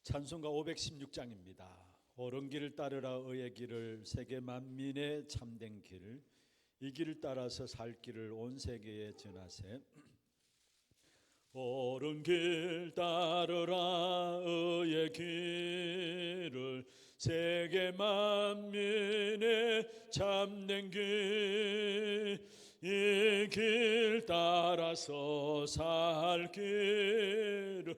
찬송가 516장입니다. 옳은 길을 따르라 의의 길을 세계 만민의 참된 길을 이 길을 따라서 살 길을 온 세계에 전하세. 옳은 길 따르라 의의 길을 세계 만민의 참된 길 이 길 따라서 살 길을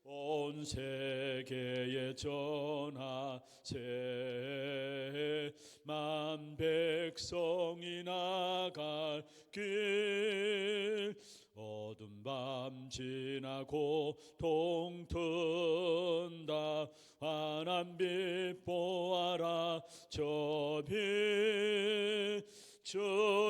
온 세계에 전하세. 만 백성이 나갈 길 어두운 밤 지나고 동튼다 환한 빛 보아라 저 빛 주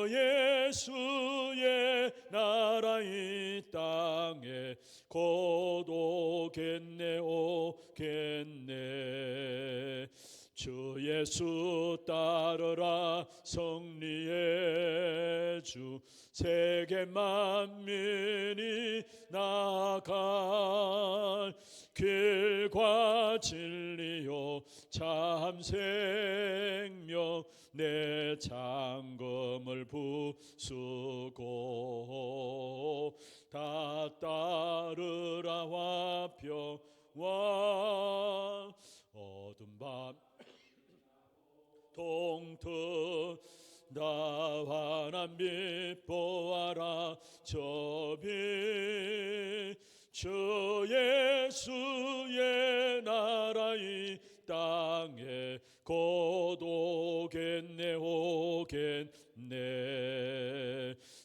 예수의 나라 이 땅에 곧 오겠네 오겠네. 주 예수 따르라 승리의 주 세계 만민이 나갈 길과 진리요 참 생명 내 장금을 부수고 다 따르라 화평왕 어두운 밤 동튼 다 환한 빛 보아라 저 빛 주 예수의 나라 이 땅에 곧 오겠네 오겠네.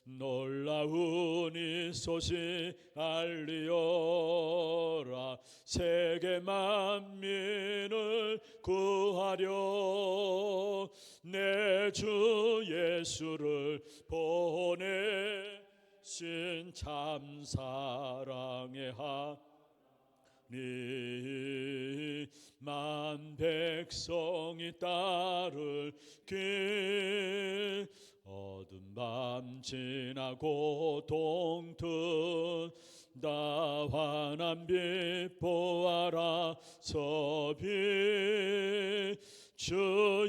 놀라운 이 소식 알리어라 세계 만민을 구하려 내 주 예수를 보내신 참 사랑의 하나님 만 백성이 따를 길 어두운 밤 지나고 동튼 다 환한 빛 보아라 저 빛 주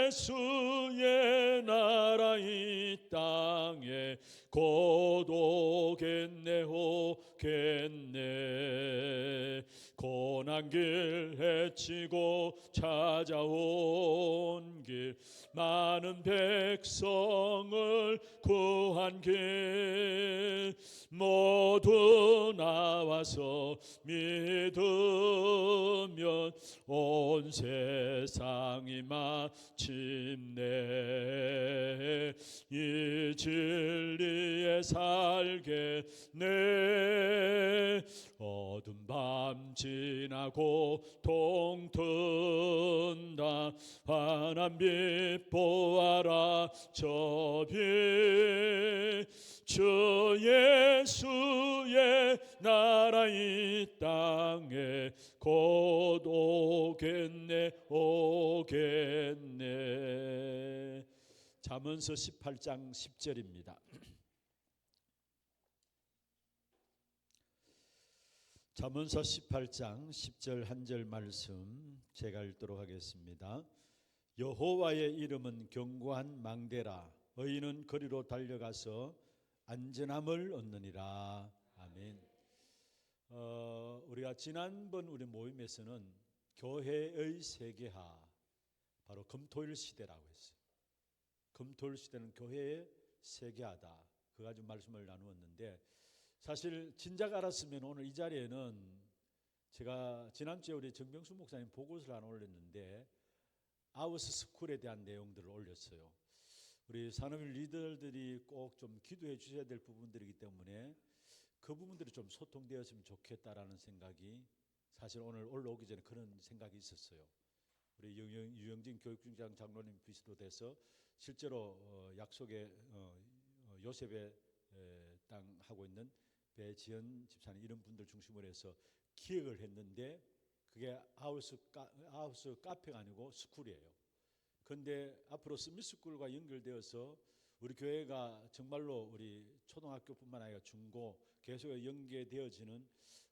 예수의 나라 이 땅에 곧 오겠네 오겠네. 고난길 헤치고 찾아온 길 많은 백성을 구한 길 모두 나와서 믿으면 온 세상이 마침내 이 진리에 살겠네. 어두운 밤 지나고 동튼다 환한 빛 보아라 저 빛 주 예수의 나라 이 땅에 곧 오겠네 오겠네. 잠언서 18장 10절입니다. 잠언서 18장 10절 한 절 말씀 제가 읽도록 하겠습니다. 여호와의 이름은 견고한 망대라 의인은 거리로 달려가서 안전함을 얻느니라. 아멘. 우리가 지난번 우리 모임에서는 교회의 세계화 바로 금토일 시대라고 했어요. 금토일 시대는 교회의 세계화다. 그 가지고 말씀을 나누었는데 사실 진작 알았으면 오늘 이 자리에는 제가 지난주에 우리 정병수 목사님 보고서를 하나 올렸는데 아우스 스쿨에 대한 내용들을 올렸어요. 우리 산업인 리더들이 꼭 좀 기도해 주셔야 될 부분들이기 때문에 그 부분들이 좀 소통되었으면 좋겠다라는 생각이 사실 오늘 올라오기 전에 그런 생각이 있었어요. 우리 유영진 교육중장 장로님 비롯해서 실제로 약속의 요셉의 땅 하고 있는 배지연 집사님 이런 분들 중심으로 해서 기획을 했는데 그게 하우스 카페가 아니고 스쿨이에요. 그런데 앞으로 스미스쿨과 연결되어서 우리 교회가 정말로 우리 초등학교뿐만 아니라 중고 계속 연계되어지는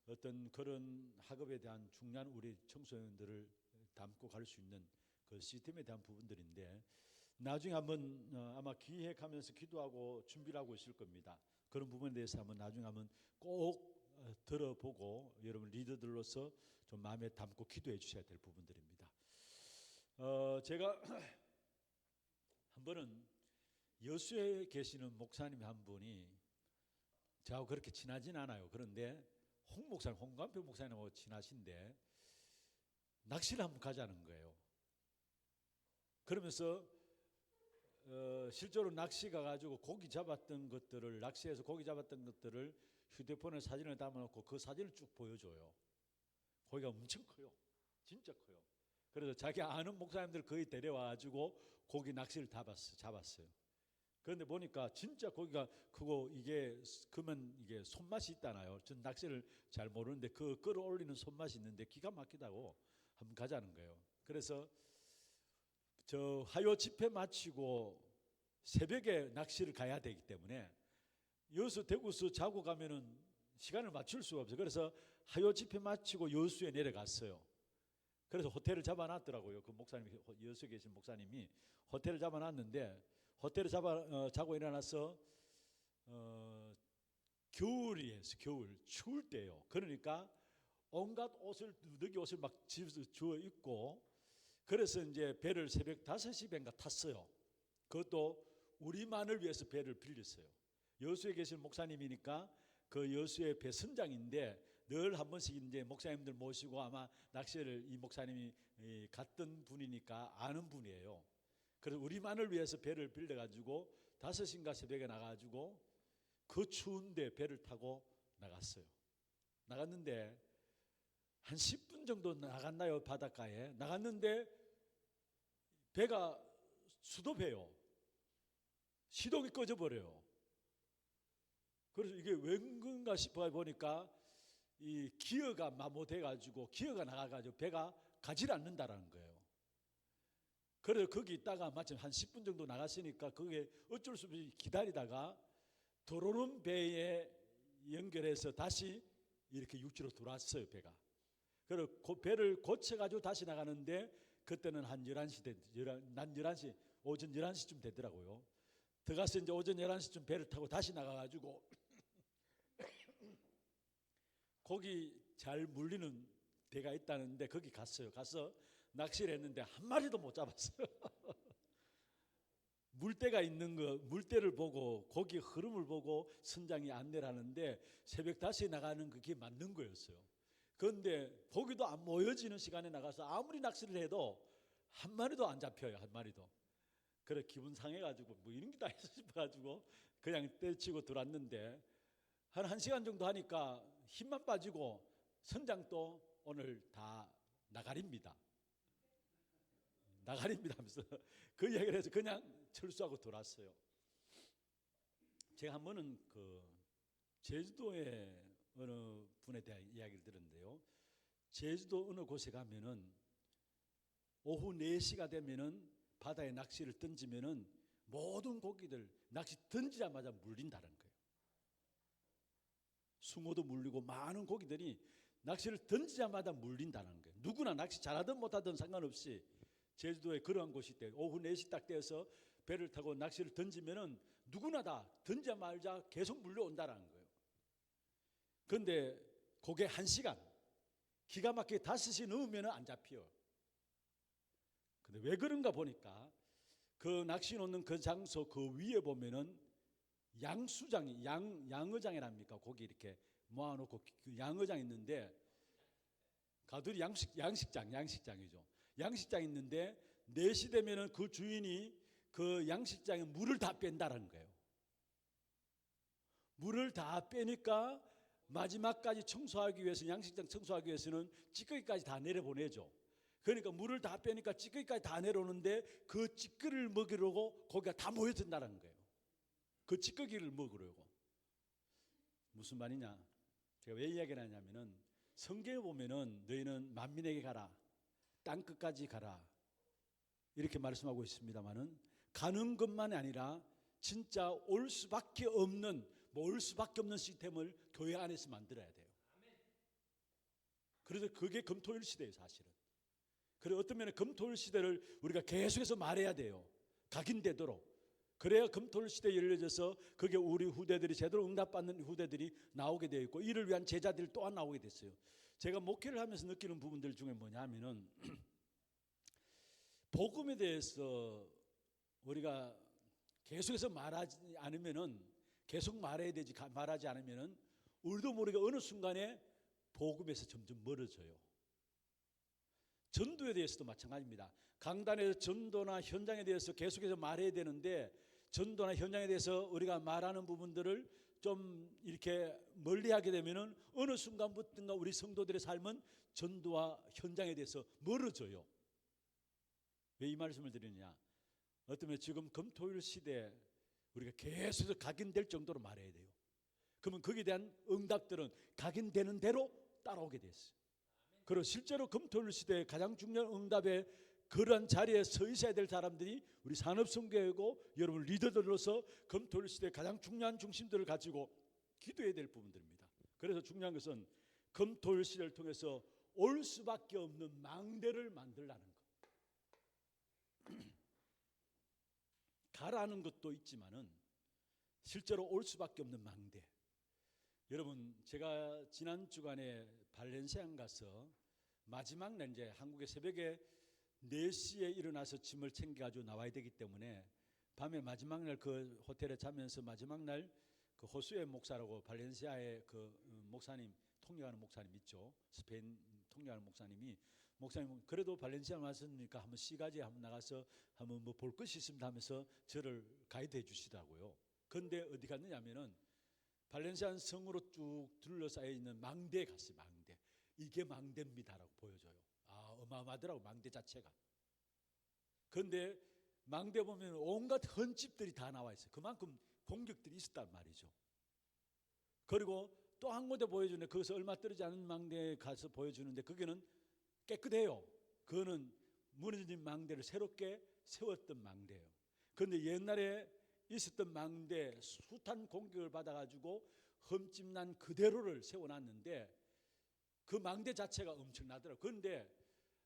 어떤 그런 학업에 대한 중요한 우리 청소년들을 담고 갈 수 있는 그 시스템에 대한 부분들인데, 나중에 한번 아마 기획하면서 기도하고 준비를 하고 있을 겁니다. 그런 부분에 대해서 한번 나중에 한번 꼭 들어보고 여러분 리더들로서 좀 마음에 담고 기도해 주셔야 될 부분들입니다. 제가 한 번은 여수에 계시는 목사님 한 분이 저하고 그렇게 친하진 않아요. 그런데 홍관표 목사님하고 친하신데 낚시를 한번 가자는 거예요. 그러면서 실제로 낚시 가가지고 고기 잡았던 것들을, 낚시해서 고기 잡았던 것들을 휴대폰에 사진을 담아놓고 그 사진을 쭉 보여줘요. 고기가 엄청 커요. 진짜 커요. 그래서 자기 아는 목사님들 거의 데려와가지고 고기 낚시를 잡았어요. 그런데 보니까 진짜 고기가 크고, 이게 그러면 이게 손맛이 있다나요. 전 낚시를 잘 모르는데 그 끌어올리는 손맛이 있는데 기가 막히다고 한번 가자는 거예요. 그래서 저 화요 집회 마치고 새벽에 낚시를 가야 되기 때문에 여수 대구서 자고 가면은 시간을 맞출 수가 없어요. 그래서 화요 집회 마치고 여수에 내려갔어요. 그래서 호텔을 잡아놨더라고요. 그 목사님이, 여수에 계신 목사님이 호텔을 잡아놨는데, 호텔을 자고 일어나서 겨울이에요. 겨울 추울 때요. 그러니까 온갖 옷을, 누더기 옷을 막 집에서 주워 입고, 그래서 이제 배를 새벽 5시 배인가 탔어요. 그것도 우리만을 위해서 배를 빌렸어요. 여수에 계신 목사님이니까 그 여수의 배 선장인데 늘 한 번씩 이제 목사님들 모시고, 아마 낚시를 이 목사님이 갔던 분이니까 아는 분이에요. 그래서 우리만을 위해서 배를 빌려가지고 5시인가 새벽에 나가가지고 그 추운데 배를 타고 나갔어요. 나갔는데 한 10분 정도 나갔나요? 바닷가에 나갔는데 배가 수도배요. 시동이 꺼져버려요. 그래서 이게 웬건가 싶어 보니까 이 기어가 마모돼가지고, 기어가 나가가지고 배가 가질 않는다라는 거예요. 그래서 거기 있다가 마침 한 10분 정도 나갔으니까 그게 어쩔 수 없이 기다리다가 들어오는 배에 연결해서 다시 이렇게 육지로 돌아왔어요, 배가. 그래서 그 배를 고쳐가지고 다시 나가는데 그때는 한 11시, 난 11시, 오전 11시쯤 되더라고요. 들어가서 이제 오전 11시쯤 배를 타고 다시 나가가지고 고기 잘 물리는 데가 있다는데 거기 갔어요. 가서 낚시를 했는데 한 마리도 못 잡았어요. 물때가 있는 거, 물때를 보고 고기 흐름을 보고 선장이 안내를 하는데 새벽 5시에 나가는 그게 맞는 거였어요. 그런데 고기도 안 모여지는 시간에 나가서 아무리 낚시를 해도 한 마리도 안 잡혀요. 한 마리도. 그래 기분 상해가지고 뭐 이런 게 다 있어 싶어가지고 그냥 때려치고 들어왔는데 한 1시간 정도 하니까 힘만 빠지고 선장도 오늘 다 나가립니다. 나가립니다 하면서 그 이야기를 해서 그냥 철수하고 돌아왔어요. 제가 한 번은 그 제주도의 어느 분에 대한 이야기를 들었는데요. 제주도 어느 곳에 가면은 오후 4시가 되면은 바다에 낚시를 던지면은 모든 고기들 낚시 던지자마자 물린다는 거예요. 숭어도 물리고 많은 고기들이 낚시를 던지자마자 물린다는 거예요. 누구나 낚시 잘하든 못하든 상관없이 제주도에 그러한 곳이 있대요. 오후 4시 딱 되어서 배를 타고 낚시를 던지면은 누구나 다 던지자마자 계속 물려온다는 거예요. 그런데 그게 1시간, 기가 막히게 5시 넘으면 안 잡혀요. 근데 왜 그런가 보니까 그 낚시 놓는 그 장소 그 위에 보면은 양수장이, 양어장이랍니까? 거기 이렇게 모아놓고 그 양어장 있는데, 가두리 양식장이죠. 양식장 있는데 4시 되면은 그 주인이 그 양식장에 물을 다 뺀다라는 거예요. 물을 다 빼니까 마지막까지 청소하기 위해서, 양식장 청소하기 위해서는 찌꺼기까지 다 내려보내죠. 그러니까 물을 다 빼니까 찌꺼기까지 다 내려오는데 그 찌꺼기를 먹이려고 거기가 다 모여든다는 거예요. 그 찌꺼기를 먹으려고. 무슨 말이냐? 제가 왜 이야기를 하냐면은 성경에 보면은 너희는 만민에게 가라, 땅 끝까지 가라 이렇게 말씀하고 있습니다만은 가는 것만이 아니라 진짜 올 수밖에 없는 모을 수밖에 없는 시스템을 교회 안에서 만들어야 돼요. 그래서 그게 금토일 시대예요, 사실은. 그리고 어떤 면에 금토일 시대를 우리가 계속해서 말해야 돼요. 각인되도록. 그래야 금토일 시대에 열려져서 그게 우리 후대들이 제대로 응답받는 후대들이 나오게 되어 있고, 이를 위한 제자들이 또한 나오게 됐어요. 제가 목회를 하면서 느끼는 부분들 중에 뭐냐면은 복음에 대해서 우리가 계속해서 말하지 않으면은, 계속 말해야 되지, 말하지 않으면은 우리도 모르게 어느 순간에 복음에서 점점 멀어져요. 전도에 대해서도 마찬가지입니다. 강단에서 전도나 현장에 대해서 계속해서 말해야 되는데, 전도나 현장에 대해서 우리가 말하는 부분들을 좀 이렇게 멀리하게 되면은 어느 순간부터인가 우리 성도들의 삶은 전도와 현장에 대해서 멀어져요. 왜 이 말씀을 드리느냐? 어쩌면 지금 금토일 시대에 우리가 계속해서 각인될 정도로 말해야 돼요. 그러면 거기에 대한 응답들은 각인되는 대로 따라오게 됐어요. 그리고 실제로 금토일 시대에 가장 중요한 응답의 그런 자리에 서 있어야 될 사람들이 우리 산업선교회고 여러분 리더들로서 금토일 시대에 가장 중요한 중심들을 가지고 기도해야 될 부분들입니다. 그래서 중요한 것은 금토일 시대를 통해서 올 수밖에 없는 망대를 만들라는 것. 가라는 것도 있지만은 실제로 올 수밖에 없는 망대. 여러분, 제가 지난 주간에 발렌시아에 가서 마지막 날, 이제 한국의 새벽에 4시에 일어나서 짐을 챙겨가지고 나와야 되기 때문에 밤에 마지막 날 그 호텔에 자면서 마지막 날 그 호수에 목사라고 발렌시아의 그 목사님, 통역하는 목사님 있죠. 스페인 통역하는 목사님 그래도 발렌시아 왔으니까 한번 시가지에 한번 나가서 한번 뭐 볼 것이 있습니다 하면서 저를 가이드해 주시더라고요. 그런데 어디 갔느냐 하면은 발렌시아 성으로 쭉 둘러싸여 있는 망대에 갔어요. 망대. 이게 망대입니다라고 보여줘요. 아, 어마어마하더라고, 망대 자체가. 그런데 망대 보면 온갖 헌집들이 다 나와 있어요. 그만큼 공격들이 있었단 말이죠. 그리고 또 한 군데 보여주는데, 거기서 얼마 떨어지지 않은 망대에 가서 보여주는데 거기는 깨끗해요. 그거는 무너진 망대를 새롭게 세웠던 망대예요. 그런데 옛날에 있었던 망대, 숱한 공격을 받아가지고 흠집난 그대로를 세워놨는데 그 망대 자체가 엄청나더라고요. 그런데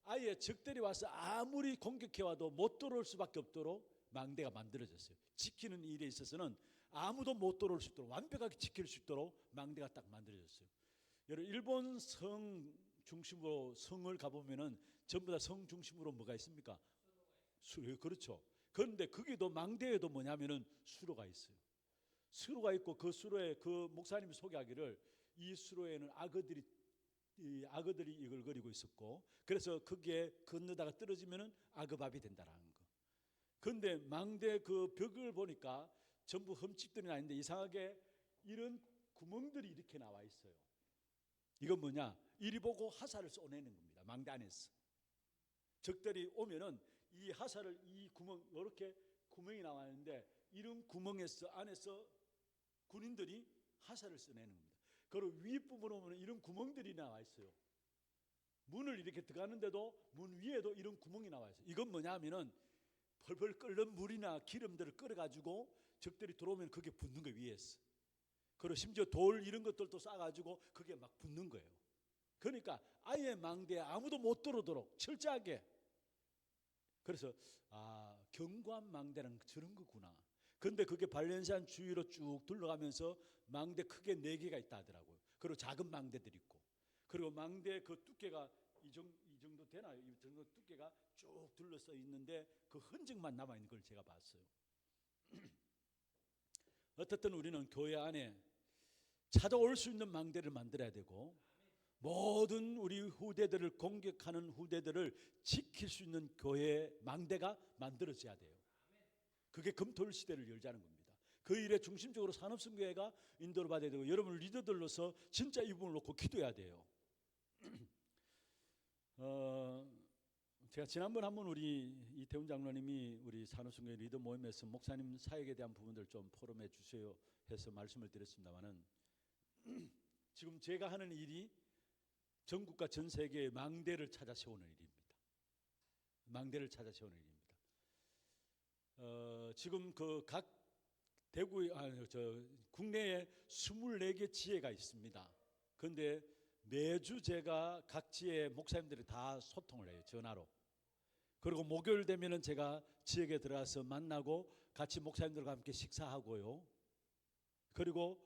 아예 적들이 와서 아무리 공격해와도 못 들어올 수밖에 없도록 망대가 만들어졌어요. 지키는 일에 있어서는 아무도 못 들어올 수 있도록, 완벽하게 지킬 수 있도록 망대가 딱 만들어졌어요. 여러분, 일본 성 중심으로 성을 가보면은 전부 다 성 중심으로 뭐가 있습니까? 수로. 그렇죠. 그런데 거기도 망대에도 뭐냐면은 수로가 있어요. 수로가 있고 그 수로에 그 목사님이 소개하기를 이 수로에는 악어들이 이글거리고 있었고, 그래서 거기에 건너다가 떨어지면은 악어밥이 된다라는 거. 그런데 망대 그 벽을 보니까 전부 흠집들이 나 있는데 이상하게 이런 구멍들이 이렇게 나와 있어요. 이건 뭐냐? 이리 보고 화살을 쏘내는 겁니다. 망대 안에서 적들이 오면은 이 화살을, 이 구멍, 이렇게 구멍이 나와 있는데 이런 구멍에서 안에서 군인들이 화살을 쏘내는 겁니다. 그리고 윗부분으로 보면 이런 구멍들이 나와 있어요. 문을 이렇게 들어가는데도 문 위에도 이런 구멍이 나와 있어요. 이건 뭐냐면은 펄펄 끓는 물이나 기름들을 끓여가지고 적들이 들어오면 그게 붙는 거예요, 위에서. 그리고 심지어 돌 이런 것들도 싸가지고 그게 막 붙는 거예요. 그러니까 아예 망대에 아무도 못 들어오도록 철저하게. 그래서 견고한 망대는 저런 거구나. 그런데 그게 발렌시아 주위로 쭉 둘러가면서 망대 크게 4개가 있다 하더라고요. 그리고 작은 망대들이 있고, 그리고 망대 그 두께가 이 정도 되나요? 이 정도 두께가 쭉 둘러서 있는데 그 흔적만 남아있는 걸 제가 봤어요. 어떻든 우리는 교회 안에 찾아올 수 있는 망대를 만들어야 되고, 모든 우리 후대들을 공격하는 후대들을 지킬 수 있는 교회의 망대가 만들어져야 돼요. 그게 금토일 시대를 열자는 겁니다. 그 일에 중심적으로 산업선교회가 인도를 받아야 되고, 여러분 리더들로서 진짜 이 부분을 놓고 기도해야 돼요. 제가 지난번 한번 우리 이태훈 장로님이 우리 산업선교회 리더 모임에서 목사님 사역에 대한 부분들 좀 포럼해 주세요 해서 말씀을 드렸습니다만은 지금 제가 하는 일이 전국과 전 세계의 망대를 찾아 세우는 일입니다. 망대를 찾아 세우는 일입니다. 지금 그 각 국내에 24개 지회가 있습니다. 그런데 매주 제가 각 지회 목사님들이 다 소통을 해요. 전화로. 그리고 목요일 되면은 제가 지역에 들어가서 만나고 같이 목사님들과 함께 식사하고요. 그리고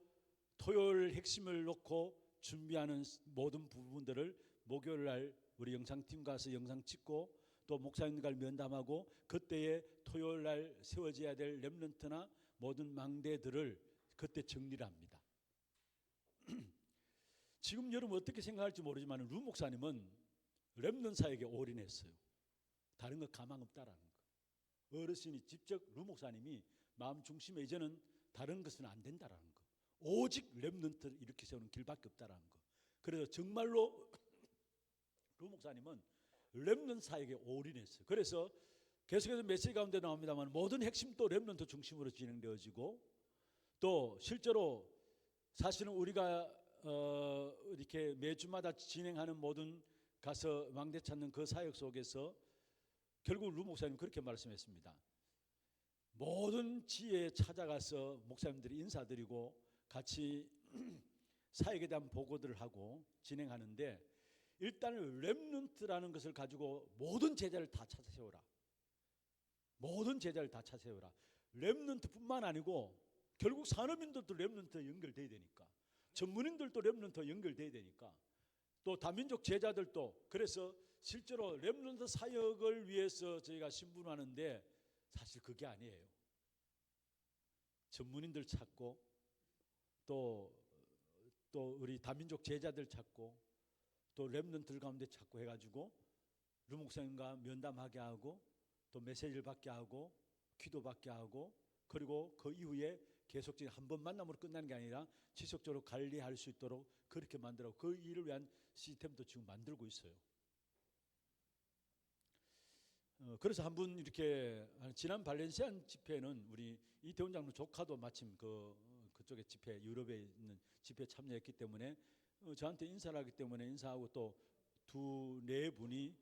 토요일 핵심을 놓고 준비하는 모든 부분들을 목요일 날 우리 영상팀 가서 영상 찍고 또 목사님들과 면담하고 그때에 토요일 날 세워져야 될 렘넌트나 모든 망대들을 그때 정리를 합니다. 지금 여러분 어떻게 생각할지 모르지만 루 목사님은 렘넌트 사역에 올인했어요. 다른 거 가망 없다라는 거. 어르신이 직접 루 목사님이 마음 중심에 이제는 다른 것은 안 된다라는 거. 오직 렘넌트를 이렇게 세우는 길밖에 없다라는 거. 그래서 정말로 루 목사님은 렘넌트 사역에 올인했어요. 그래서 계속해서 메시지 가운데 나옵니다만 모든 핵심도 렘넌트 중심으로 진행되어지고 또 실제로 사실은 우리가 이렇게 매주마다 진행하는 모든 가서 망대 찾는 그 사역 속에서 결국 루 목사님 그렇게 말씀했습니다. 모든 지혜에 찾아가서 목사님들이 인사드리고 같이 사역에 대한 보고들을 하고 진행하는데 일단은 렘넌트라는 것을 가지고 모든 제자를 다 찾아 세워라. 모든 제자를 다 찾아 세워라. 렘넌트뿐만 아니고 결국 산업인들도 렘넌트에 연결돼야 되니까 전문인들도 렘넌트에 연결돼야 되니까 또 다민족 제자들도 그래서 실제로 렘넌트 사역을 위해서 저희가 신분하는데 사실 그게 아니에요. 전문인들 찾고 또 우리 다민족 제자들 찾고 또 렘넌트들 가운데 찾고 해가지고 루 목사님과 면담하게 하고 또 메시지를 받게 하고 기도받게 하고 그리고 그 이후에 계속적인 한 번 만남으로 끝나는 게 아니라 지속적으로 관리할 수 있도록 그렇게 만들고 그 일을 위한 시스템도 지금 만들고 있어요. 그래서 한 분 이렇게 지난 발렌시안 집회는 우리 이태원 장로 조카도 마침 그쪽에 집회 유럽에 있는 집회에 참여했기 때문에 저한테 인사를 하기 때문에 인사하고 또 네 분이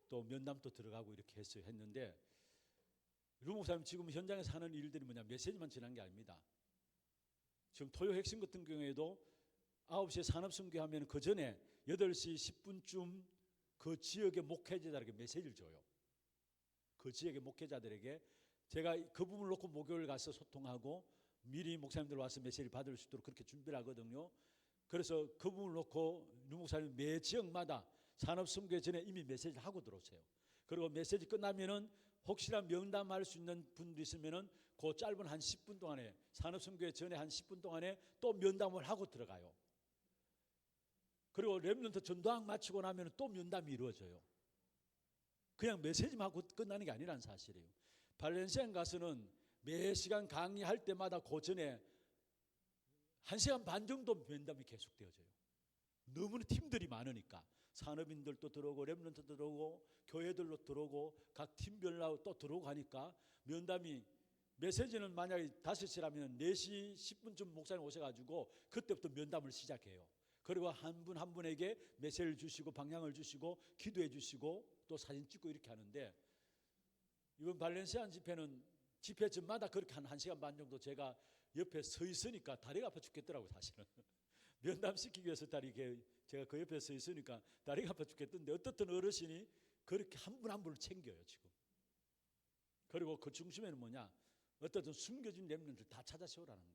또 면담도 들어가고 이렇게 했는데 루 목사님 지금 현장에서 하는 일들이 뭐냐 메시지만 전한 게 아닙니다. 지금 토요 핵심 같은 경우에도 9시에 산업선교하면 그 전에 8시 10분쯤 그 지역의 목회자들에게 메시지를 줘요. 그 지역의 목회자들에게 제가 그 부분을 놓고 목요일 가서 소통하고 미리 목사님들 와서 메시지를 받을 수 있도록 그렇게 준비를 하거든요. 그래서 그 부분을 놓고 루 목사님 매 지역마다 산업선교 전에 이미 메시지를 하고 들어오세요. 그리고 메시지 끝나면은 혹시나 면담할 수 있는 분들이 있으면은 그 짧은 한 10분 동안에 산업선교 전에 한 10분 동안에 또 면담을 하고 들어가요. 그리고 렘넌트 전도학 마치고 나면 또 면담이 이루어져요. 그냥 메시지만 하고 끝나는 게 아니라는 사실이에요. 발렌시안 가서는 매 시간 강의할 때마다 그 전에 1시간 반 정도 면담이 계속되어져요. 너무나 팀들이 많으니까 산업인들도 들어오고 렘넌트도 들어오고 교회들로 들어오고 각 팀별로 또 들어오고 하니까 면담이 메시지는 만약에 5시라면 4시 10분쯤 목사님 오셔가지고 그때부터 면담을 시작해요. 그리고 한 분 한 분에게 메시지를 주시고 방향을 주시고 기도해 주시고 또 사진 찍고 이렇게 하는데 이번 발렌시안 집회는 집회 전마다 그렇게 한 1시간 반 정도 제가 옆에 서 있으니까 다리가 아파 죽겠더라고요. 사실은 면담시키기 위해서 제가 그 옆에 서 있으니까 다리가 아파 죽겠던데 어떻든 어르신이 그렇게 한 분 한 분을 챙겨요 지금. 그리고 그 중심에는 뭐냐 어떻든 숨겨진 렘넌트를 다 찾아 세우라는 거.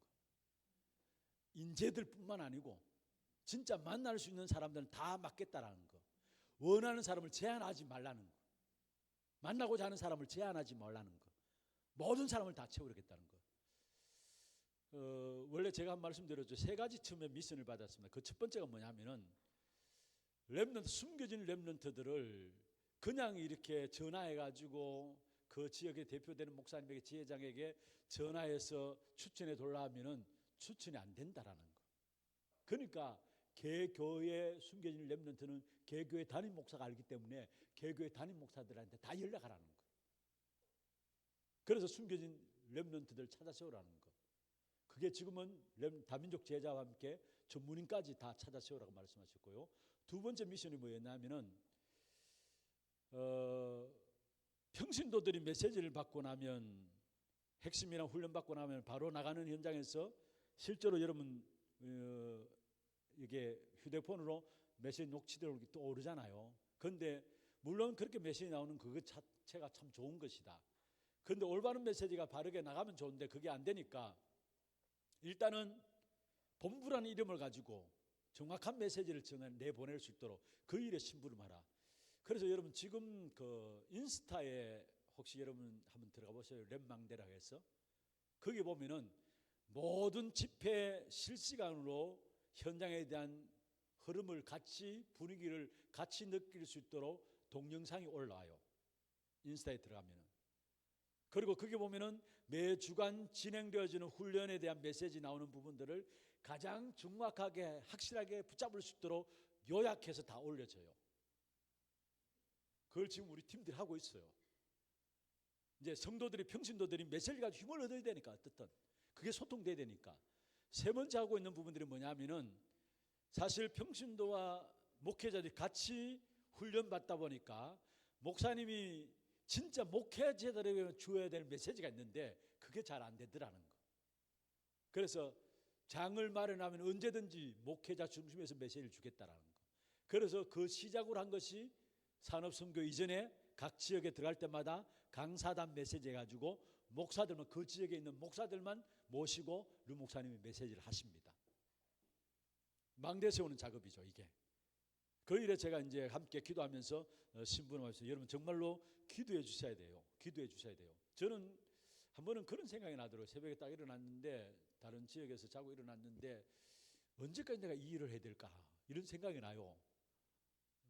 인재들뿐만 아니고 진짜 만날 수 있는 사람들은 다 맡겠다라는 거. 원하는 사람을 제한하지 말라는 거. 만나고자 하는 사람을 제한하지 말라는 거. 모든 사람을 다 채우겠다는 거. 원래 제가 한 말씀드렸죠. 3가지 처음에 미션을 받았습니다. 그 첫 번째가 뭐냐면은 렘넌트 숨겨진 렘넌트들을 그냥 이렇게 전화해가지고 그 지역에 대표되는 목사님에게 지회장에게 전화해서 추천해 달라 하면은 추천이 안 된다라는 거. 그러니까 개교회 숨겨진 렘넌트는 개교회 담임 목사가 알기 때문에 개교회 담임 목사들한테 다 연락하라는 거. 그래서 숨겨진 렘넌트들 찾아 세우라는 거. 그게 지금은 다민족 제자와 함께 전문인까지 다 찾아 세우라고 말씀하셨고요. 두 번째 미션이 뭐였냐면은 평신도들이 메시지를 받고 나면 핵심이나 훈련 받고 나면 바로 나가는 현장에서 실제로 여러분 이게 휴대폰으로 메시지 녹취되고 또 오르잖아요. 그런데 물론 그렇게 메시지 나오는 그것 자체가 참 좋은 것이다. 그런데 올바른 메시지가 바르게 나가면 좋은데 그게 안 되니까 일단은 본부라는 이름을 가지고 정확한 메시지를 내보낼 수 있도록 그 일에 심부름하라. 그래서 여러분 지금 그 인스타에 혹시 여러분 한번 들어가 보세요. 랩망대라고 해서 거기 보면은 모든 집회 실시간으로 현장에 대한 흐름을 같이 분위기를 같이 느낄 수 있도록 동영상이 올라와요. 인스타에 들어가면은. 그리고 거기 보면은 매 주간 진행되어지는 훈련에 대한 메시지 나오는 부분들을 가장 정확하게 확실하게 붙잡을 수 있도록 요약해서 다 올려져요. 그걸 지금 우리 팀들이 하고 있어요. 이제 성도들이 평신도들이 메시지 가지고 힘을 얻어야 되니까 어떻든 그게 소통돼야 되니까 세 번째 하고 있는 부분들이 뭐냐면은 사실 평신도와 목회자들이 같이 훈련받다 보니까 목사님이 진짜 목회자들에게 주어야 될 메시지가 있는데 그게 잘 안 되더라는 거. 그래서 장을 마련하면 언제든지 목회자 중심에서 메시지를 주겠다라는 거. 그래서 그 시작으로 한 것이 산업선교 이전에 각 지역에 들어갈 때마다 강사단 메시지 해가지고 목사들만 그 지역에 있는 목사들만 모시고 류 목사님이 메시지를 하십니다. 망대 세우는 작업이죠 이게. 그 일에 제가 이제 함께 기도하면서 신분하면서 여러분 정말로 기도해 주셔야 돼요. 기도해 주셔야 돼요. 저는 한 번은 그런 생각이 나더라고요. 새벽에 딱 일어났는데 다른 지역에서 자고 일어났는데 언제까지 내가 이 일을 해야 될까 이런 생각이 나요.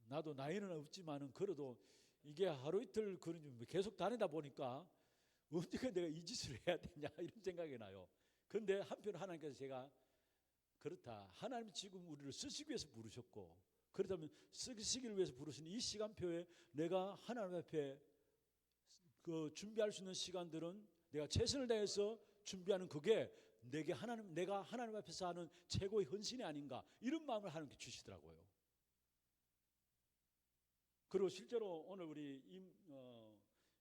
나도 나이는 없지만은 그래도 이게 하루 이틀 계속 다니다 보니까 언제까지 내가 이 짓을 해야 되냐 이런 생각이 나요. 그런데 한편 하나님께서 제가 그렇다. 하나님 지금 우리를 쓰시기 위해서 부르셨고 그렇다면 쓰시기를 위해서 부르신 이 시간표에 내가 하나님 앞에 그 준비할 수 있는 시간들은 내가 최선을 다해서 준비하는 그게 내가 하나님 앞에서 하는 최고의 헌신이 아닌가 이런 마음을 하나님께 주시더라고요. 그리고 실제로 오늘 우리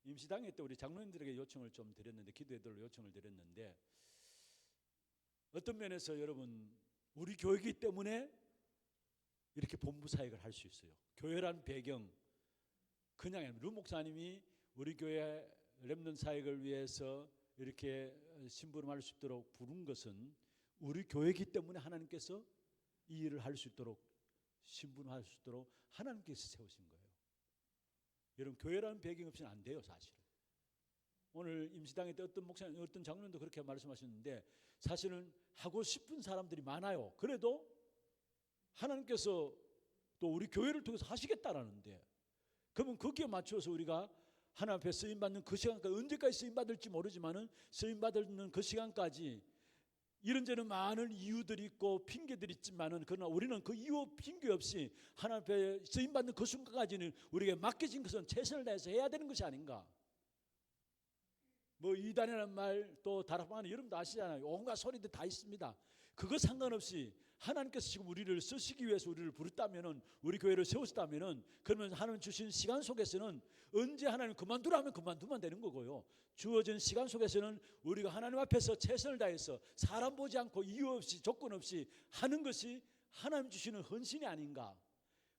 임시당회 때 우리 장로님들에게 요청을 좀 드렸는데 기도해달라고 요청을 드렸는데 어떤 면에서 여러분 우리 교회이기 때문에 이렇게 본부 사역을 할 수 있어요. 교회란 배경 그냥 루 목사님이 우리 교회 렘넌트 사역을 위해서 이렇게 심부름할 수 있도록 부른 것은 우리 교회이기 때문에 하나님께서 이 일을 할 수 있도록 심부름할 수 있도록 하나님께서 세우신 거예요. 여러분 교회라는 배경 없이는 안 돼요 사실. 오늘 임시당회 때 어떤 목사님 어떤 장로님도 그렇게 말씀하셨는데 사실은 하고 싶은 사람들이 많아요. 그래도 하나님께서 또 우리 교회를 통해서 하시겠다라는데 그러면 거기에 맞춰서 우리가 하나님 앞에 쓰임받는 그 시간까지 언제까지 쓰임받을지 모르지만은 쓰임받는 그 시간까지 이런저런 많은 이유들이 있고 핑계들이 있지만은 그러나 우리는 그 이유 핑계 없이 하나님 앞에 쓰임받는 그 순간까지는 우리에게 맡겨진 것은 최선을 다해서 해야 되는 것이 아닌가. 뭐 이단이라는 말 또 다락방은 여러분도 아시잖아요. 온갖 소리들 다 있습니다. 그거 상관없이 하나님께서 지금 우리를 쓰시기 위해서 우리를 부르다면은 우리 교회를 세우셨다면은 그러면 하나님 주신 시간 속에서는 언제 하나님 그만두라 하면 그만두면 되는 거고요. 주어진 시간 속에서는 우리가 하나님 앞에서 최선을 다해서 사람 보지 않고 이유 없이 조건 없이 하는 것이 하나님 주시는 헌신이 아닌가.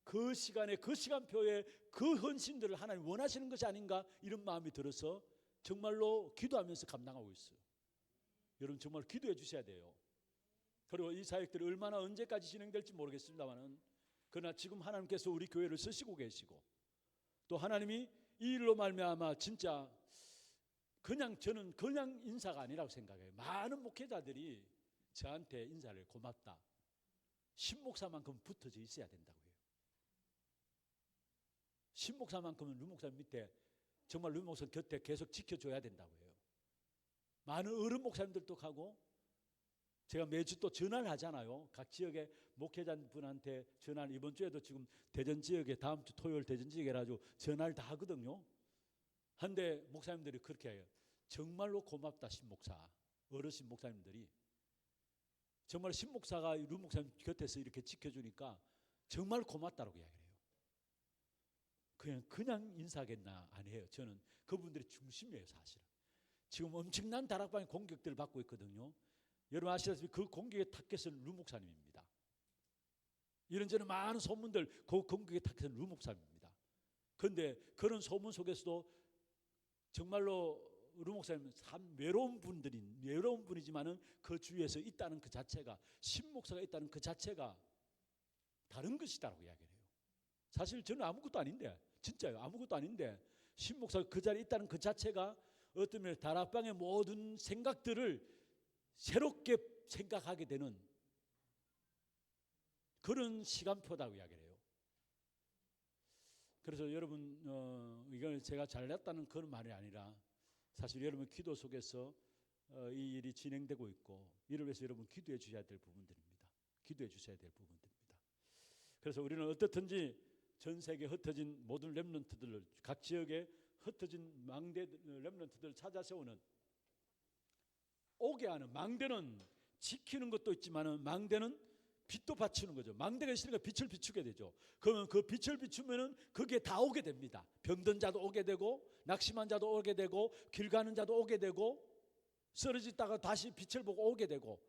그 시간에 그 시간표에 그 헌신들을 하나님 원하시는 것이 아닌가 이런 마음이 들어서 정말로 기도하면서 감당하고 있어요. 여러분 정말 기도해 주셔야 돼요. 그리고 이 사역들이 얼마나 언제까지 진행될지 모르겠습니다만은 그러나 지금 하나님께서 우리 교회를 쓰시고 계시고 또 하나님이 이 일로 말미암아 진짜 저는 그냥 인사가 아니라고 생각해요. 많은 목회자들이 저한테 인사를 고맙다. 신목사만큼 붙어져 있어야 된다고 해요. 신목사만큼은 류 목사 밑에 정말 류 목사 곁에 계속 지켜줘야 된다고 해요. 많은 어른 목사님들도 가고 제가 매주 또 전화를 하잖아요. 각 지역의 목회자분한테 전화를 이번 주에도 지금 대전 지역에 다음 주 토요일 대전 지역에 가지고 전화를 다 하거든요. 한데 목사님들이 그렇게 해요. 정말로 고맙다 신목사. 어르신 목사님들이 정말 신목사가 류 목사님 곁에서 이렇게 지켜주니까 정말 고맙다고 이야기해요. 그냥 인사하겠나 아니에요. 저는 그분들이 중심이에요 사실은. 지금 엄청난 다락방의 공격들을 받고 있거든요. 여러분 아시다시피 그 공격의 타겟은 루 목사님입니다. 이런저런 많은 소문들 그 공격의 타겟은 루 목사님입니다. 그런데 그런 소문 속에서도 정말로 루 목사님은 참 외로운 분이지만은 그 주위에서 있다는 그 자체가, 신 목사가 있다는 그 자체가 다른 것이다라고 이야기를 해요. 사실 저는 아무것도 아닌데, 진짜요, 아무것도 아닌데 신 목사가 그 자리에 있다는 그 자체가 어떤 면에 다락방의 모든 생각들을 새롭게 생각하게 되는 그런 시간표다고 이야기를 해요. 그래서 여러분 이걸 제가 잘났다는 그런 말이 아니라 사실 여러분 기도 속에서 이 일이 진행되고 있고 이를 위해서 여러분 기도해 주셔야 될 부분들입니다. 기도해 주셔야 될 부분들입니다. 그래서 우리는 어떻든지 전 세계에 흩어진 모든 렘넌트들을, 각 지역에 흩어진 망대 렘넌트들을 찾아 세우는, 오게 하는, 망대는 지키는 것도 있지만은 망대는 빛도 받치는 거죠. 망대가 있으니까 빛을 비추게 되죠. 그러면 그 빛을 비추면은 그게 다 오게 됩니다. 병든 자도 오게 되고, 낙심한 자도 오게 되고, 길 가는 자도 오게 되고, 쓰러졌다가 다시 빛을 보고 오게 되고,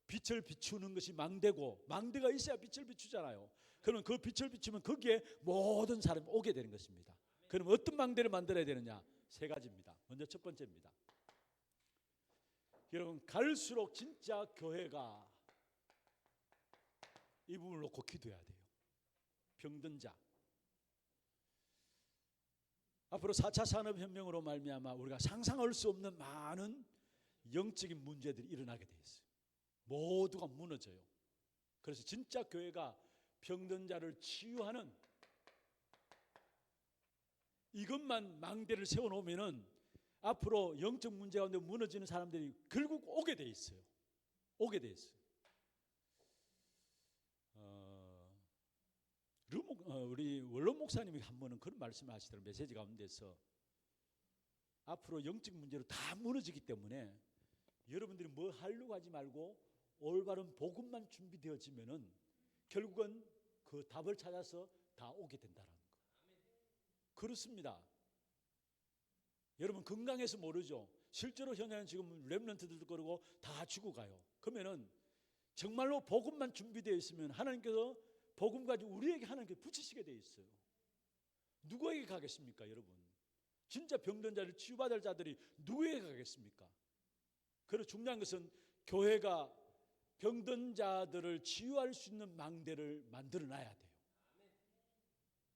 빛을 비추는 것이 망대고, 망대가 있어야 빛을 비추잖아요. 그러면 그 빛을 비추면 거기에 모든 사람이 오게 되는 것입니다. 그럼 어떤 망대를 만들어야 되느냐? 세 가지입니다. 먼저 첫 번째입니다. 여러분 갈수록 진짜 교회가 이 부분을 놓고 기도해야 돼요. 병든 자. 앞으로 4차 산업혁명으로 말미암아 우리가 상상할 수 없는 많은 영적인 문제들이 일어나게 돼 있어요. 모두가 무너져요. 그래서 진짜 교회가 병든 자를 치유하는 이것만 망대를 세워놓으면은 앞으로 영적 문제 가운데 무너지는 사람들이 결국 오게 돼 있어요. 오게 돼 있어요. 우리 원로 목사님이 한 번은 그런 말씀을 하시더라고요. 메시지 가운데서 앞으로 영적 문제로 다 무너지기 때문에 여러분들이 뭐 하려고 하지 말고 올바른 복음만 준비되어지면은 결국은 그 답을 찾아서 다 오게 된다는 거. 그렇습니다. 여러분 건강해서 모르죠. 실제로 현재는 지금 렘넌트들도 그러고 다 죽어가요. 그러면은 정말로 복음만 준비되어 있으면 하나님께서 복음 가지고 우리에게 하나님께서 붙이시게 되어 있어요. 누구에게 가겠습니까, 여러분? 진짜 병든 자를 치유받을 자들이 누구에게 가겠습니까? 그래서 중요한 것은 교회가 병든 자들을 치유할 수 있는 망대를 만들어 놔야 돼요.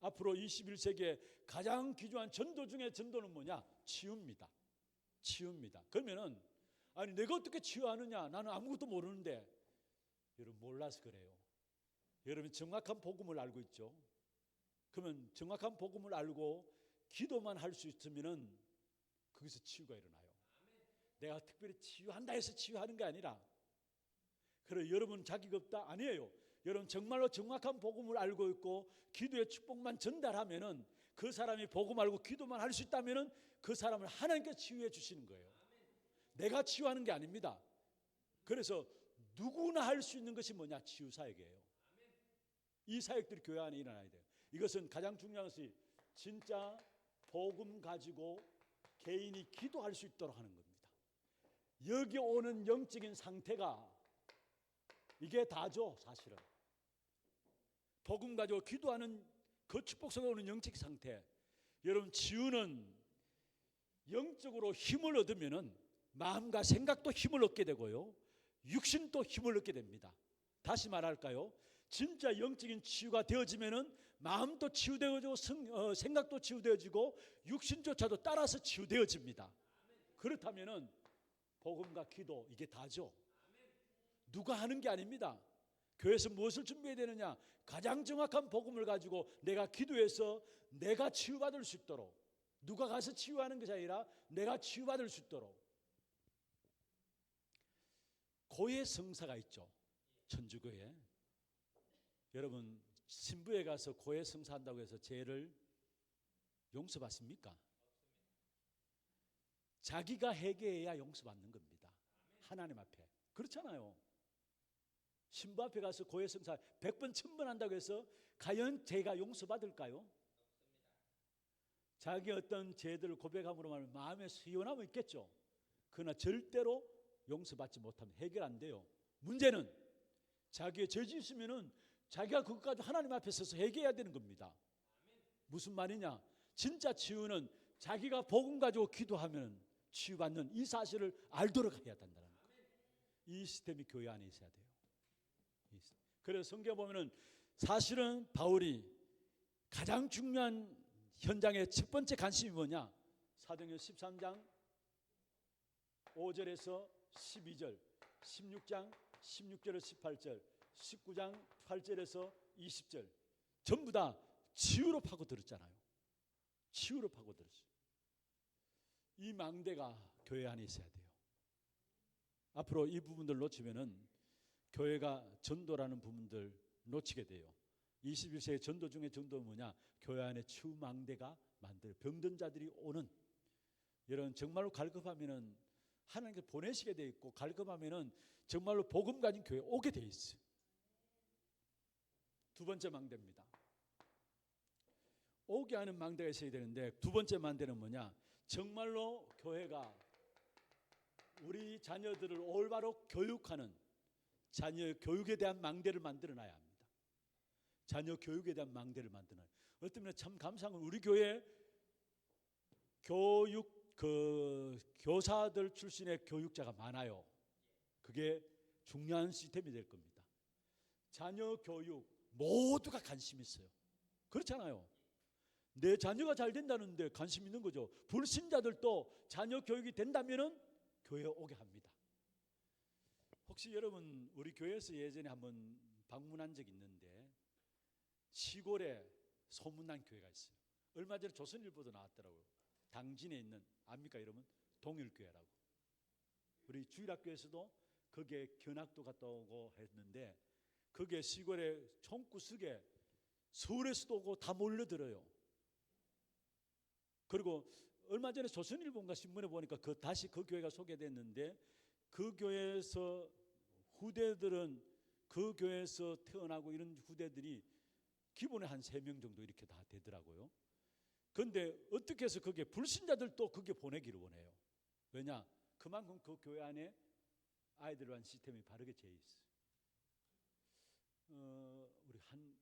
앞으로 21세기에 가장 귀중한 전도 중에 전도는 뭐냐? 치유입니다. 치유입니다. 그러면은 아니 내가 어떻게 치유하느냐? 나는 아무것도 모르는데. 여러분 몰라서 그래요. 여러분 정확한 복음을 알고 있죠. 그러면 정확한 복음을 알고 기도만 할 수 있으면은 거기서 치유가 일어나요. 내가 특별히 치유한다 해서 치유하는 게 아니라, 그래 여러분 자기가 없다? 아니에요. 여러분 정말로 정확한 복음을 알고 있고 기도의 축복만 전달하면은 그 사람이 복음 알고 기도만 할 수 있다면은 그 사람을 하나님께서 치유해 주시는 거예요. 내가 치유하는 게 아닙니다. 그래서 누구나 할 수 있는 것이 뭐냐? 치유 사역이에요. 이 사역들이 교회 안에 일어나야 돼요. 이것은 가장 중요한 것이 진짜 복음 가지고 개인이 기도할 수 있도록 하는 겁니다. 여기 오는 영적인 상태가 이게 다죠, 사실은. 복음 가지고 기도하는 그 축복 속에 오는 영적 상태. 여러분 치유는 영적으로 힘을 얻으면은 마음과 생각도 힘을 얻게 되고요, 육신도 힘을 얻게 됩니다. 다시 말할까요? 진짜 영적인 치유가 되어지면은 마음도 치유되어지고 생각도 치유되어지고 육신조차도 따라서 치유되어집니다. 그렇다면은 복음과 기도 이게 다죠. 누가 하는 게 아닙니다. 교회에서 무엇을 준비해야 되느냐? 가장 정확한 복음을 가지고 내가 기도해서 내가 치유받을 수 있도록, 누가 가서 치유하는 것이 아니라 내가 치유받을 수 있도록. 고해 성사가 있죠, 천주교에. 여러분 신부에 가서 고해 성사한다고 해서 죄를 용서받습니까? 자기가 회개해야 용서받는 겁니다. 하나님 앞에. 그렇잖아요. 신부 앞에 가서 고해 성사 100번 1000번 한다고 해서 과연 죄가 용서받을까요? 자기 어떤 죄들을 고백함으로 말하면 마음에 시원함은 있겠죠. 그러나 절대로 용서받지 못하면 해결 안 돼요. 문제는 자기의 죄지 있으면은 자기가 그것까지 하나님 앞에 서서 해결해야 되는 겁니다. 무슨 말이냐? 진짜 치유는 자기가 복음 가지고 기도하면 치유받는 이 사실을 알도록 해야 된다는 거예요. 이 시스템이 교회 안에 있어야 돼요. 그래서 성경에 보면은 사실은 바울이 가장 중요한 현장의 첫 번째 관심이 뭐냐? 사도행전 13장 5절에서 12절, 16장 16절에서 18절, 19장 8절에서 20절 전부 다 치유로 파고들었잖아요. 치유로 파고들었어요. 이 망대가 교회 안에 있어야 돼요. 앞으로 이 부분들 놓치면은 교회가 전도라는 부분들 놓치게 돼요. 21세기 전도 중에 전도는 뭐냐? 교회 안에 치유 망대가 만들어 병든 자들이 오는, 여러분 정말로 갈급하면은 하나님께서 보내시게 돼 있고, 갈급하면은 정말로 복음 가진 교회 오게 돼 있어요. 두 번째 망대입니다. 오게 하는 망대가 있어야 되는데, 두 번째 망대는 뭐냐? 정말로 교회가 우리 자녀들을 올바로 교육하는 자녀 교육에 대한 망대를 만들어 놔야 합니다. 자녀 교육에 대한 망대를 만들어 놔야. 어떤 면에 참 감사한 건 우리 교회 교사들 출신의 교육자가 많아요. 그게 중요한 시스템이 될 겁니다. 자녀 교육 모두가 관심 있어요. 그렇잖아요. 내 자녀가 잘 된다는데 관심 있는 거죠. 불신자들도 자녀 교육이 된다면은 교회에 오게 합니다. 혹시 여러분 우리 교회에서 예전에 한번 방문한 적 있는데 시골에 소문난 교회가 있어요. 얼마 전에 조선일보도 나왔더라고요. 당진에 있는, 압니까 여러분? 동일교회라고. 우리 주일학교에서도 거기에 견학도 갔다 오고 했는데, 거기에 시골에 총구석에 서울에서도 오고 다 몰려들어요. 그리고 얼마 전에 조선일보인가 신문에 보니까 다시 그 교회가 소개됐는데, 그 교회에서 후대들은 그 교회에서 태어나고 이런 후대들이 기본에 한 3명 정도 이렇게 다 되더라고요. 그런데 어떻게 해서 그게 불신자들도 그게 보내기를 원해요. 왜냐? 그만큼 그 교회 안에 아이들을 위한 시스템이 바르게 돼 있어요. 우리 한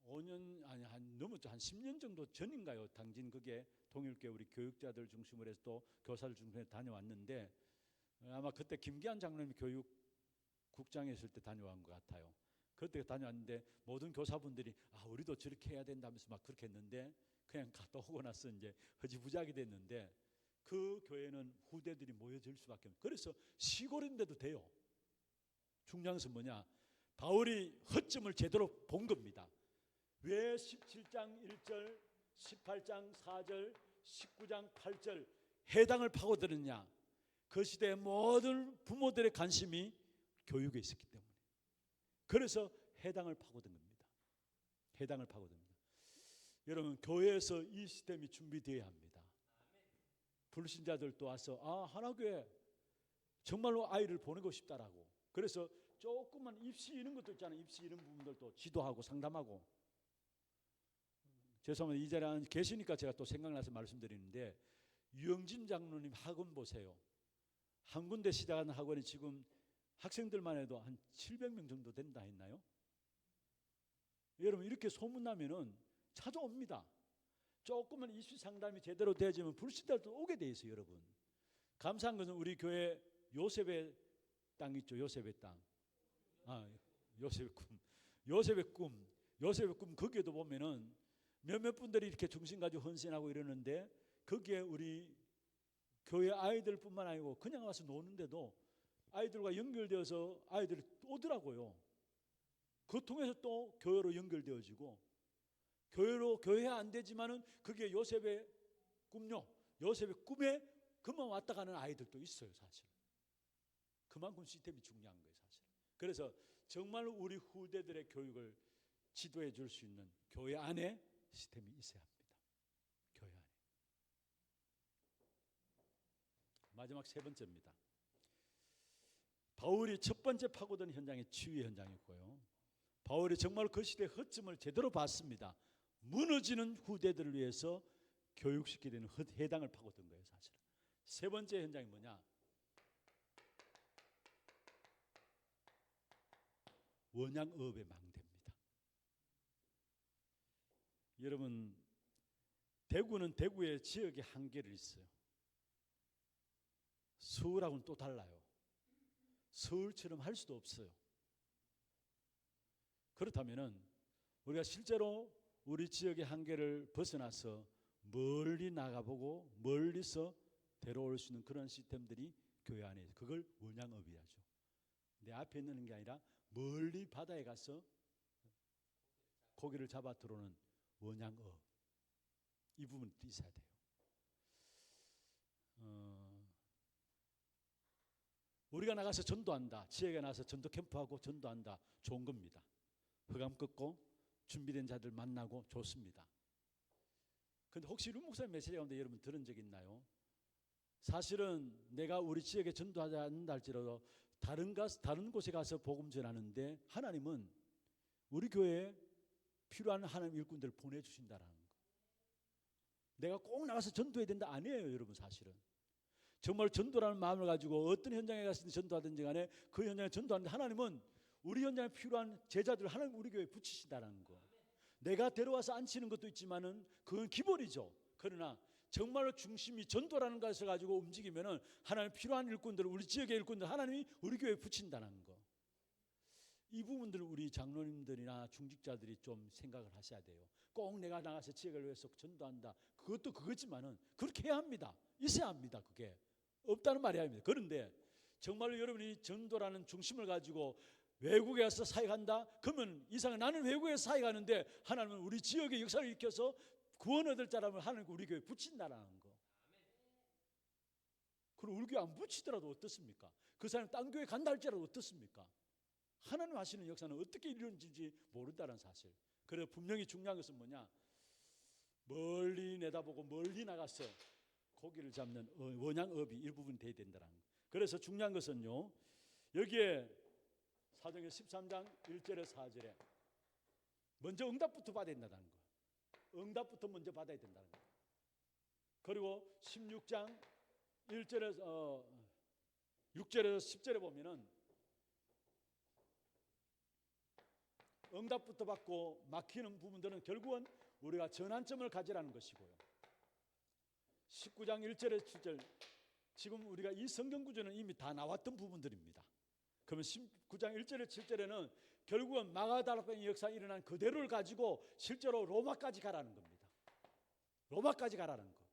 5년 아니 한 넘었죠. 한 10년 정도 전인가요? 당진 그게 동일교회 우리 교육자들 중심으로 해서 또 교사들 중심으로 다녀왔는데, 아마 그때 김기한 장로님이 교육국장에 있을 때 다녀온 것 같아요. 그때 다녀왔는데 모든 교사분들이 우리도 저렇게 해야 된다면서 막 그렇게 했는데, 그냥 갔다 오고 나서 이제 허지부작이 됐는데, 그 교회는 후대들이 모여질 수밖에 없어요. 그래서 시골인데도 돼요. 중요한 것은 뭐냐? 바울이 허점을 제대로 본 겁니다. 왜 17장 1절, 18장 4절, 19장 8절 해당을 파고들었냐? 그 시대의 모든 부모들의 관심이 교육에 있었기 때문에. 그래서 해당을 파고든 겁니다. 해당을 파고듭니다. 여러분 교회에서 이 시스템이 준비되어야 합니다. 불신자들도 와서 하나교회 정말로 아이를 보내고 싶다라고. 그래서 조금만 입시 이런 것도 있잖아요. 입시 이런 부분들도 지도하고 상담하고. 죄송합니다. 이 자리에 계시니까 제가 또 생각나서 말씀드리는데, 유영진 장로님 학원 보세요. 한 군데 시작하는 학원이 지금 학생들만 해도 한 700명 정도 된다 했나요? 여러분 이렇게 소문나면은 찾아옵니다. 조금만 입시 상담이 제대로 되어지면 불신자들도 오게 돼 있어요. 여러분 감사한 것은 우리 교회 요셉의 땅 있죠. 요셉의 땅. 요셉의 꿈 거기에도 보면은 몇몇 분들이 이렇게 중심 가지고 헌신하고 이러는데, 거기에 우리 교회 아이들뿐만 아니고 그냥 와서 노는데도 아이들과 연결되어서 아이들이 오더라고요. 그 통해서 또 교회로 연결되어지고, 교회 안 되지만은 그게 요셉의 꿈요. 요셉의 꿈에 그만 왔다 가는 아이들도 있어요. 사실 그만큼 시스템이 중요한 거예요. 사실 그래서 정말로 우리 후대들의 교육을 지도해 줄 수 있는 교회 안에 시스템이 있어야 합니다. 교회 안에. 마지막 세 번째입니다. 바울이 첫 번째 파고든 현장이 치유의 현장이었고요. 바울이 정말 그 시대의 허점을 제대로 봤습니다. 무너지는 후대들을 위해서 교육시키게 되는 해당을 파고든 거예요. 사실은 세 번째 현장이 뭐냐? 원양어업의 망대입니다. 여러분, 대구는 대구의 지역의 한계를 있어요. 서울하고는 또 달라요. 서울처럼 할 수도 없어요. 그렇다면은 우리가 실제로 우리 지역의 한계를 벗어나서 멀리 나가보고 멀리서 데려올 수 있는 그런 시스템들이 교회 안에 있어요. 그걸 원양업이라죠. 내 앞에 있는 게 아니라 멀리 바다에 가서 고기를 잡아 들어오는 원양업, 이 부분이 있어야 돼요. 우리가 나가서 전도한다, 지역에 나가서 전도 캠프하고 전도한다, 좋은 겁니다. 흑암 꺾고 준비된 자들 만나고 좋습니다. 그런데 혹시 류 목사님 메시지 가운데 여러분 들은 적 있나요? 사실은 내가 우리 지역에 전도하지 않는다 할지라도 다른 곳에 가서 복음 전하는데 하나님은 우리 교회에 필요한 하나님 일꾼들을 보내주신다라는 거. 내가 꼭 나가서 전도해야 된다 아니에요, 여러분. 사실은 정말 전도라는 마음을 가지고 어떤 현장에 가서 전도하든지 간에 그 현장에 전도하는데 하나님은 우리 현장에 필요한 제자들을 하나님 우리 교회에 붙이신다는 거. 내가 데려와서 앉히는 것도 있지만은 그건 기본이죠. 그러나 정말로 중심이 전도라는 것을 가지고 움직이면은 하나님 필요한 일꾼들, 우리 지역의 일꾼들 하나님이 우리 교회에 붙인다는 거. 이 부분들을 우리 장로님들이나 중직자들이 좀 생각을 하셔야 돼요. 꼭 내가 나가서 지역을 위해서 전도한다, 그것도 그거지만은 그렇게 해야 합니다. 있어야 합니다. 그게 없다는 말이 아닙니다. 그런데 정말로 여러분이 전도라는 중심을 가지고 외국에 가서 사역한다? 그러면 이상은 나는 외국에서 사역하는데 하나님은 우리 지역의 역사를 일으켜서 구원 얻을 자라면 하나님 우리 교회에 붙인다는 거. 그럼 우리 교회 안 붙이더라도 어떻습니까? 그 사람 딴 교회 간다 할지라도 어떻습니까? 하나님 하시는 역사는 어떻게 이루어질지 모른다는 사실. 그래서 분명히 중요한 것은 뭐냐? 멀리 내다보고 멀리 나가서 고기를 잡는 원양업이 일부분 돼야 된다는 거. 그래서 중요한 것은요, 여기에 사도행전 13장 1절에 4절에 먼저 응답부터 받아야 된다는 거. 응답부터 먼저 받아야 된다는 거. 그리고 16장 1절에서 6절에서 10절에 보면은 응답부터 받고 막히는 부분들은 결국은 우리가 전환점을 가지라는 것이고요. 19장 1절에서 7절, 지금 우리가 이 성경 구조는 이미 다 나왔던 부분들입니다. 그러면 19장 1절에서 7절에는 결국은 마가다락방의 역사가 일어난 그대로를 가지고 실제로 로마까지 가라는 겁니다. 로마까지 가라는 거.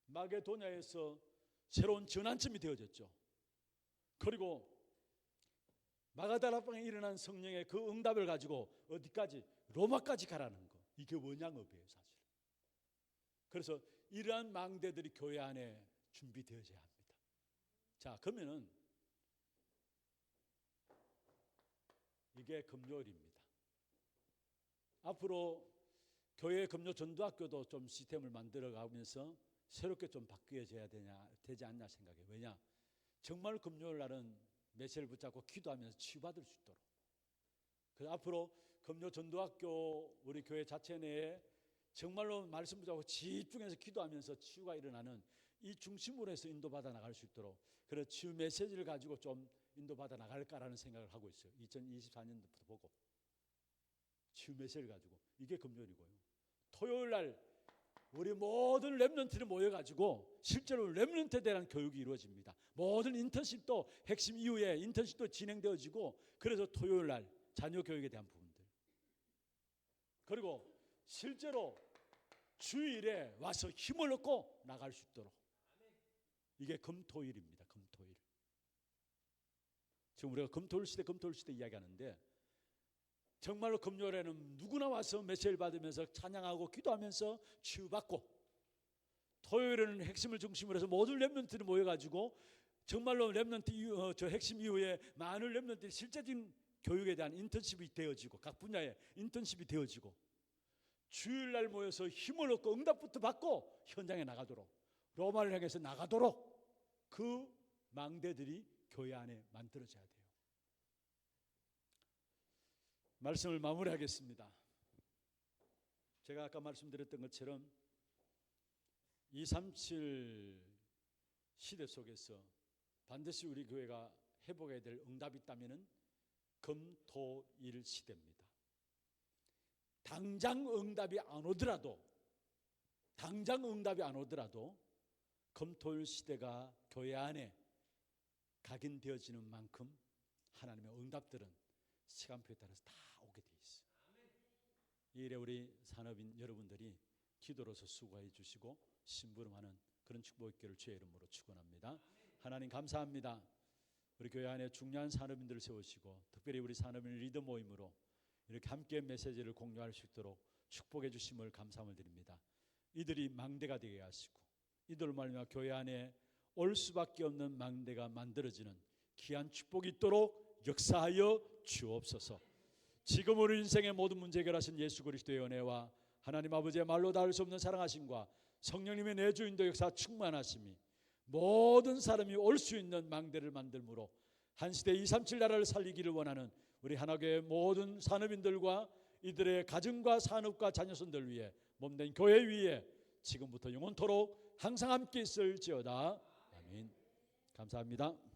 마게도냐에서 새로운 전환점이 되어졌죠. 그리고 마가다락방에 일어난 성령의 그 응답을 가지고 어디까지? 로마까지 가라는 거. 이게 원양업이에요, 사실. 그래서 이러한 망대들이 교회 안에 준비되어져야 합니다. 자, 그러면은 이게 금요일입니다. 앞으로 교회 금요 전도학교도 좀 시스템을 만들어 가면서 새롭게 좀 바뀌어져야 되지 않나 생각해요. 왜냐? 정말 금요일 날은 메시지를 붙잡고 기도하면서 치유받을 수 있도록. 그래서 앞으로 금요 전도학교 우리 교회 자체 내에 정말로 말씀 붙잡고 집중해서 기도하면서 치유가 일어나는 이 중심으로 해서 인도받아 나갈 수 있도록, 그래서 치유 메시지를 가지고 좀 인도받아 나갈까라는 생각을 하고 있어요. 2024년부터 보고 치유 메시지를 가지고. 이게 금요일이고요. 토요일 날 우리 모든 렘넌트를 모여가지고 실제로 렘넌트에 대한 교육이 이루어집니다. 모든 인턴십도 핵심 이후에 인턴십도 진행되어지고, 그래서 토요일 날 자녀 교육에 대한 부분들, 그리고 실제로 주일에 와서 힘을 얻고 나갈 수 있도록. 이게 금토일입니다. 금토일. 지금 우리가 금토일 시대 이야기하는데 정말로 금요일에는 누구나 와서 메시지를 받으면서 찬양하고 기도하면서 치유받고, 토요일에는 핵심을 중심으로 해서 모든 렘넌트들이 모여가지고 정말로 렘넌트 저 핵심 이후에 많은 렘넌트들이 실제적인 교육에 대한 인턴십이 되어지고 각 분야에 인턴십이 되어지고, 주일날 모여서 힘을 얻고 응답부터 받고 현장에 나가도록, 로마를 향해서 나가도록 그 망대들이 교회 안에 만들어져야 돼요. 말씀을 마무리하겠습니다. 제가 아까 말씀드렸던 것처럼 237 시대 속에서 반드시 우리 교회가 해보게 될 응답이 있다면 금토일 시대입니다. 당장 응답이 안 오더라도 금토일 시대가 교회 안에 각인되어지는 만큼 하나님의 응답들은 시간표에 따라서 다 오게 돼 있어요. 이 일에 우리 산업인 여러분들이 기도로서 수고해 주시고 심부름하는 그런 축복 있기를 주의 이름으로 축원합니다. 하나님 감사합니다. 우리 교회 안에 중요한 산업인들을 세우시고 특별히 우리 산업인 리더 모임으로 이렇게 함께 메시지를 공유할 수 있도록 축복해 주심을 감사함을 드립니다. 이들이 망대가 되게 하시고 이들로 말미암아 교회 안에 올 수밖에 없는 망대가 만들어지는 귀한 축복이 있도록 역사하여 주옵소서. 지금 우리 인생의 모든 문제 해결하신 예수 그리스도의 은혜와 하나님 아버지의 말로 닿을 수 없는 사랑하심과 성령님의 내주인도 역사 충만하심이 모든 사람이 올 수 있는 망대를 만들므로 한시대 237 나라를 살리기를 원하는 우리 하나교회 모든 산업인들과 이들의 가정과 산업과 자녀손들 위해 몸된 교회 위에 지금부터 영원토록 항상 함께 있을지어다. 아멘. 감사합니다.